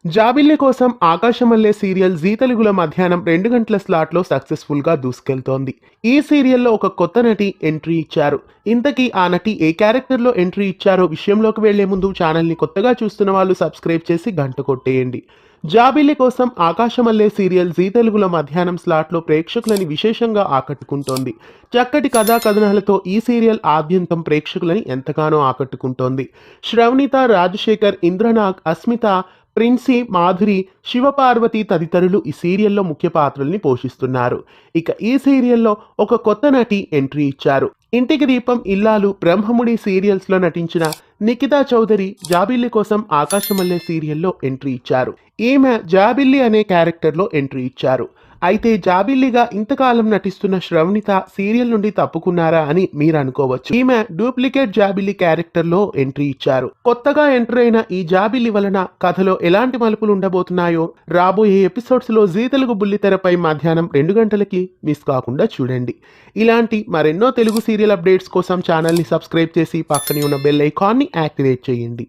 జాబిల్లి కోసం ఆకాశమల్లె serial G తెలుగులో మధ్యాహ్నం 2 గంటల స్లాట్లో సక్సెస్ఫుల్గా దూసుకెళ్తోంది. ఈ సీరియల్లో ఒక కొత్త నటి ఎంట్రీ ఇచ్చారు. ఇంతకీ ఆ నటి ఏ క్యారెక్టర్లో ఎంట్రీ ఇచ్చారో విషయంలోకి వెళ్లే ముందు ఛానల్ని కొత్తగా చూస్తున్న వాళ్ళు సబ్స్క్రైబ్ చేసి గంట కొట్టేయండి. జాబిల్లి కోసం ఆకాశమల్లె సీరియల్ జీ తెలుగులో మధ్యాహ్నం స్లాట్లో ప్రేక్షకులని విశేషంగా ఆకట్టుకుంటోంది. చక్కటి కథా కథనాలతో ఈ సీరియల్ ఆద్యంతం ప్రేక్షకులని ఎంతగానో ఆకట్టుకుంటోంది. శ్రవణిత, రాజశేఖర్, ఇంద్రనాగ్, అస్మిత, ప్రిన్సీ, మాధురి, శివపార్వతి తదితరులు ఈ సీరియల్లో ముఖ్య పాత్రల్ని పోషిస్తున్నారు. ఇక ఈ సీరియల్లో ఒక కొత్త నటి ఎంట్రీ ఇచ్చారు. ఇంటికి దీపం, ఇల్లాలు, బ్రహ్మముడి సీరియల్స్లో నటించిన నిఖితా చౌదరి జాబిల్లి కోసం ఆకాశమల్లె సీరియల్లో ఎంట్రీ ఇచ్చారు. ఈమె జాబిల్లి అనే క్యారెక్టర్లో ఎంట్రీ ఇచ్చారు. అయితే జాబిల్లిగా ఇంతకాలం నటిస్తున్న శ్రవణిత సీరియల్ నుండి తప్పుకున్నారా అని మీరు అనుకోవచ్చు. ఈమె డూప్లికేట్ జాబిల్లి క్యారెక్టర్లో ఎంట్రీ ఇచ్చారు. కొత్తగా ఎంటర్ అయిన ఈ జాబిల్లి వలన కథలో ఎలాంటి మలుపులు ఉండబోతున్నాయో రాబోయే ఎపిసోడ్స్ లో జీ తెలుగు బుల్లితెరపై మధ్యాహ్నం 2 గంటలకి మిస్ కాకుండా చూడండి. ఇలాంటి మరెన్నో తెలుగు సీరియల్ అప్డేట్స్ కోసం ఛానల్ని సబ్స్క్రైబ్ చేసి పక్కనే ఉన్న బెల్ ఐకాన్ని యాక్టివేట్ చేయండి.